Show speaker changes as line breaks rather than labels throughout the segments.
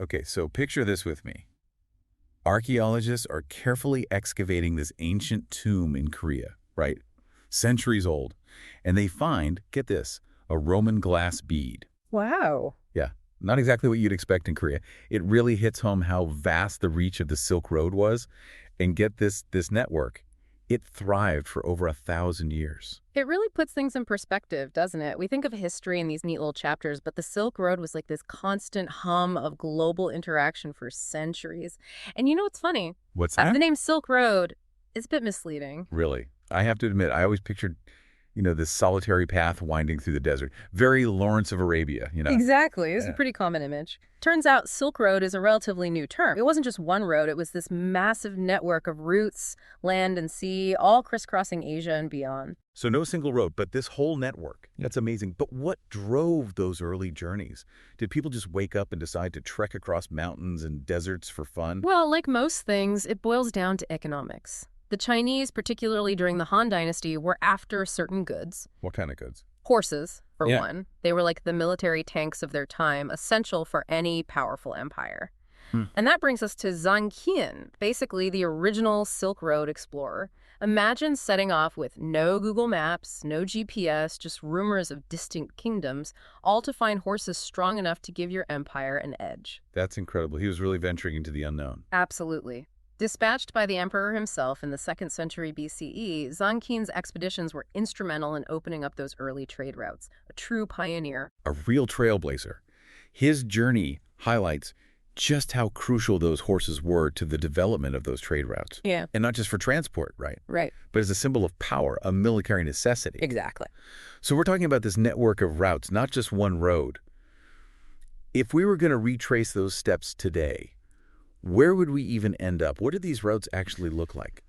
Okay, so picture this with me. Archaeologists are carefully excavating this ancient tomb in Korea, right? Centuries old. And they find, get this, a Roman glass bead.
Wow.
Yeah, not exactly what you'd expect in Korea. It really hits home how vast the reach of the Silk Road was. And get this network. It thrived for over 1,000 years.
It really puts things in perspective, doesn't it? We think of history in these neat little chapters, but the Silk Road was like this constant hum of global interaction for centuries. And you know what's funny?
What's that?
The name Silk Road is a bit misleading.
Really? I have to admit, I always pictured, this solitary path winding through the desert. Very Lawrence of Arabia.
Exactly. It's a
Yeah.
pretty common image. Turns out Silk Road is a relatively new term. It wasn't just one road. It was this massive network of routes, land and sea, all crisscrossing Asia and beyond.
So no single road, but this whole network. That's amazing. But what drove those early journeys? Did people just wake up and decide to trek across mountains and deserts for fun?
Well, like most things, it boils down to economics. The Chinese, particularly during the Han Dynasty, were after certain goods.
What kind of goods?
Horses, for
Yeah.
one. They were like the military tanks of their time, essential for any powerful empire. And that brings us to Zhang Qian, basically the original Silk Road explorer. Imagine setting off with no Google Maps, no GPS, just rumors of distant kingdoms, all to find horses strong enough to give your empire an edge.
That's incredible. He was really venturing into the unknown.
Absolutely. Dispatched by the emperor himself in the 2nd century BCE, Zhang Qian's expeditions were instrumental in opening up those early trade routes. A true pioneer.
A real trailblazer. His journey highlights just how crucial those horses were to the development of those trade routes.
Yeah.
And not just for transport, right?
Right.
But as a symbol of power, a military necessity.
Exactly.
So we're talking about this network of routes, not just one road. If we were going to retrace those steps today, where would we even end up? What do these routes actually look like?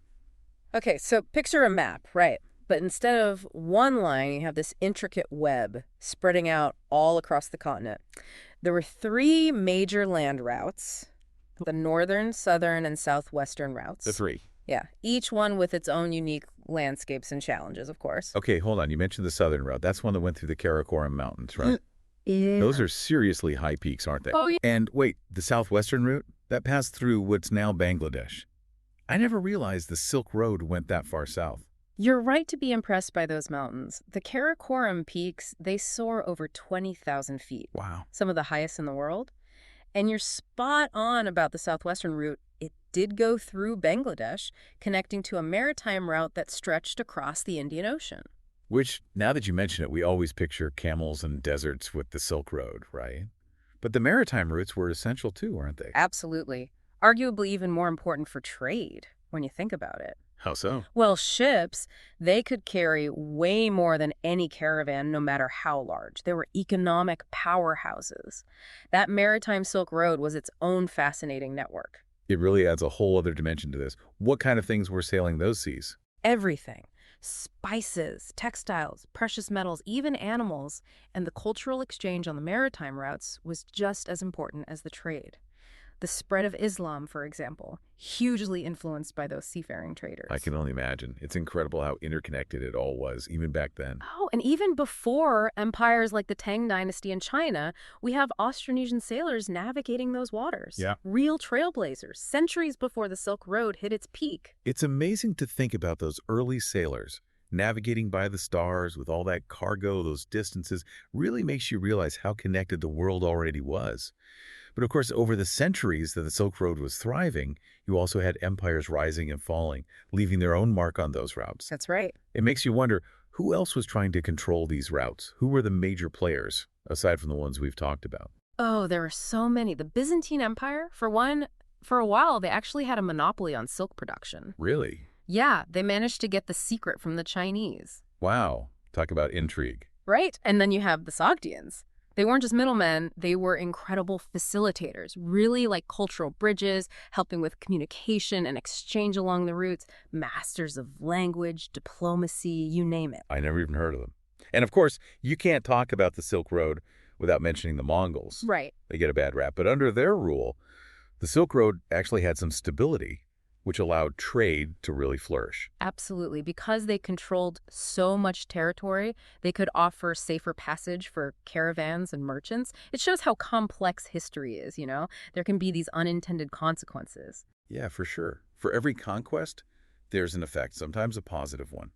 Okay, so picture a map, right? But instead of one line, you have this intricate web spreading out all across the continent. There were 3 major land routes, the northern, southern, and southwestern routes.
The 3.
Yeah, each one with its own unique landscapes and challenges, of course.
Okay, hold on. You mentioned the southern route. That's one that went through the Karakoram Mountains, right?
Yeah.
Those are seriously high peaks, aren't they?
Oh, yeah.
And wait, the southwestern route? That passed through what's now Bangladesh. I never realized the Silk Road went that far south.
You're right to be impressed by those mountains. The Karakoram peaks, they soar over 20,000 feet.
Wow.
Some of the highest in the world. And you're spot on about the southwestern route. It did go through Bangladesh, connecting to a maritime route that stretched across the Indian Ocean.
Which, now that you mention it, we always picture camels and deserts with the Silk Road, right? But the maritime routes were essential too, weren't they?
Absolutely. Arguably even more important for trade, when you think about it.
How so?
Well, ships, they could carry way more than any caravan, no matter how large. They were economic powerhouses. That maritime Silk Road was its own fascinating network.
It really adds a whole other dimension to this. What kind of things were sailing those seas?
Everything. Spices, textiles, precious metals, even animals. And the cultural exchange on the maritime routes was just as important as the trade. The spread of Islam, for example, hugely influenced by those seafaring traders.
I can only imagine. It's incredible how interconnected it all was, even back then.
Oh, and even before empires like the Tang Dynasty in China, we have Austronesian sailors navigating those waters.
Yeah.
Real trailblazers, centuries before the Silk Road hit its peak.
It's amazing to think about those early sailors navigating by the stars with all that cargo, those distances, really makes you realize how connected the world already was. But of course, over the centuries that the Silk Road was thriving, you also had empires rising and falling, leaving their own mark on those routes.
That's right.
It makes you wonder, who else was trying to control these routes? Who were the major players, aside from the ones we've talked about?
Oh, there are so many. The Byzantine Empire, for one, for a while, they actually had a monopoly on silk production.
Really?
Yeah, they managed to get the secret from the Chinese.
Wow. Talk about intrigue.
Right? And then you have the Sogdians. They weren't just middlemen, they were incredible facilitators, really like cultural bridges, helping with communication and exchange along the routes, masters of language, diplomacy, you name it.
I never even heard of them. And of course, you can't talk about the Silk Road without mentioning the Mongols.
Right.
They get a bad rap, but under their rule, the Silk Road actually had some stability. which allowed trade to really flourish.
Absolutely. Because they controlled so much territory, they could offer safer passage for caravans and merchants. It shows how complex history is, you know? There can be these unintended consequences.
Yeah, for sure. For every conquest, there's an effect, sometimes a positive one.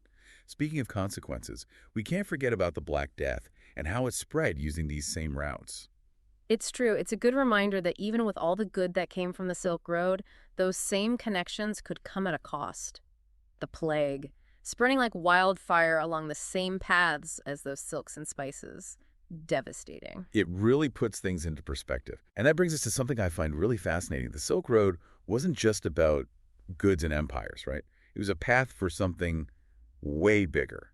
Speaking of consequences, we can't forget about the Black Death and how it spread using these same routes.
It's true. It's a good reminder that even with all the good that came from the Silk Road, those same connections could come at a cost. The plague, spreading like wildfire along the same paths as those silks and spices. Devastating.
It really puts things into perspective. And that brings us to something I find really fascinating. The Silk Road wasn't just about goods and empires, right? It was a path for something way bigger.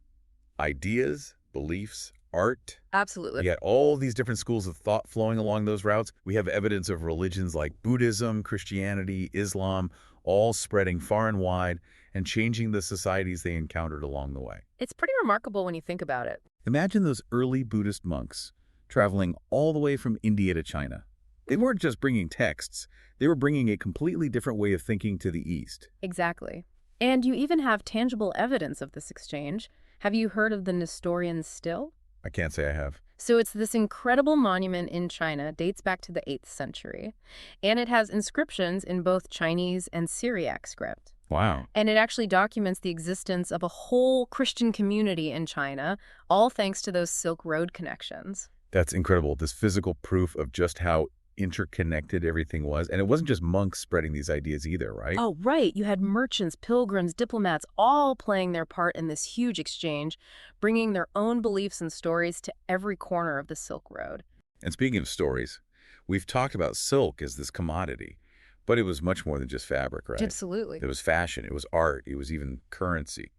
Ideas, beliefs, art.
Absolutely.
We had all these different schools of thought flowing along those routes. We have evidence of religions like Buddhism, Christianity, Islam, all spreading far and wide and changing the societies they encountered along the way.
It's pretty remarkable when you think about it.
Imagine those early Buddhist monks traveling all the way from India to China. They weren't just bringing texts, they were bringing a completely different way of thinking to the East.
Exactly. And you even have tangible evidence of this exchange. Have you heard of the Nestorian still?
I can't say I have.
So it's this incredible monument in China, dates back to the 8th century, and it has inscriptions in both Chinese and Syriac script.
Wow.
And it actually documents the existence of a whole Christian community in China, all thanks to those Silk Road connections.
That's incredible. This physical proof of just how interconnected everything was. And it wasn't just monks spreading these ideas either, right?
Oh, right. You had merchants, pilgrims, diplomats, all playing their part in this huge exchange, bringing their own beliefs and stories to every corner of the Silk Road.
And speaking of stories, we've talked about silk as this commodity, but it was much more than just fabric, right?
Absolutely.
It was fashion, it was art, it was even currency.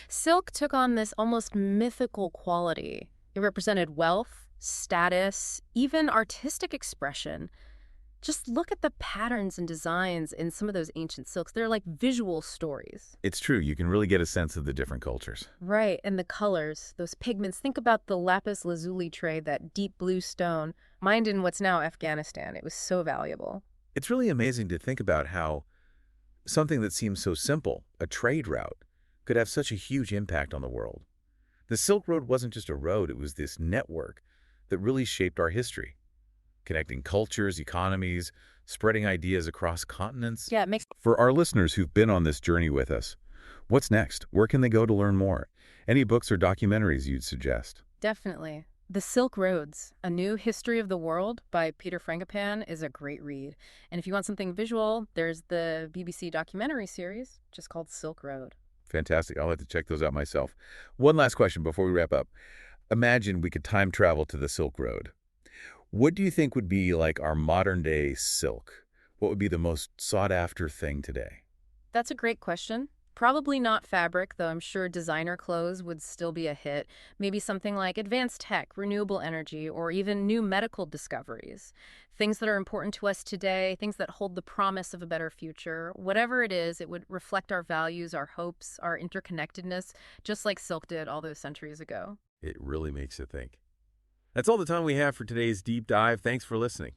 Silk took on this almost mythical quality. It represented wealth, status, even artistic expression. Just look at the patterns and designs in some of those ancient silks. They're like visual stories.
It's true, you can really get a sense of the different cultures.
Right, and the colors, those pigments. Think about the lapis lazuli trade, that deep blue stone, mined in what's now Afghanistan. It was so valuable.
It's really amazing to think about how something that seems so simple, a trade route, could have such a huge impact on the world. The Silk Road wasn't just a road, it was this network that really shaped our history, connecting cultures, economies, spreading ideas across continents.
Yeah, it makes
For our listeners who've been on this journey with us, what's next? Where can they go to learn more? Any books or documentaries you'd suggest?
definitely. The Silk Roads, A New History of the World by Peter Frangipan is a great read. And if you want something visual, there's the BBC documentary series just called Silk Road.
Fantastic. I'll have to check those out myself. One last question before we wrap up. Imagine we could time travel to the Silk Road. What do you think would be like our modern day silk? What would be the most sought after thing today?
That's a great question. Probably not fabric, though I'm sure designer clothes would still be a hit. Maybe something like advanced tech, renewable energy, or even new medical discoveries. Things that are important to us today, things that hold the promise of a better future. Whatever it is, it would reflect our values, our hopes, our interconnectedness, just like silk did all those centuries ago.
It really makes you think. That's all the time we have for today's deep dive. Thanks for listening.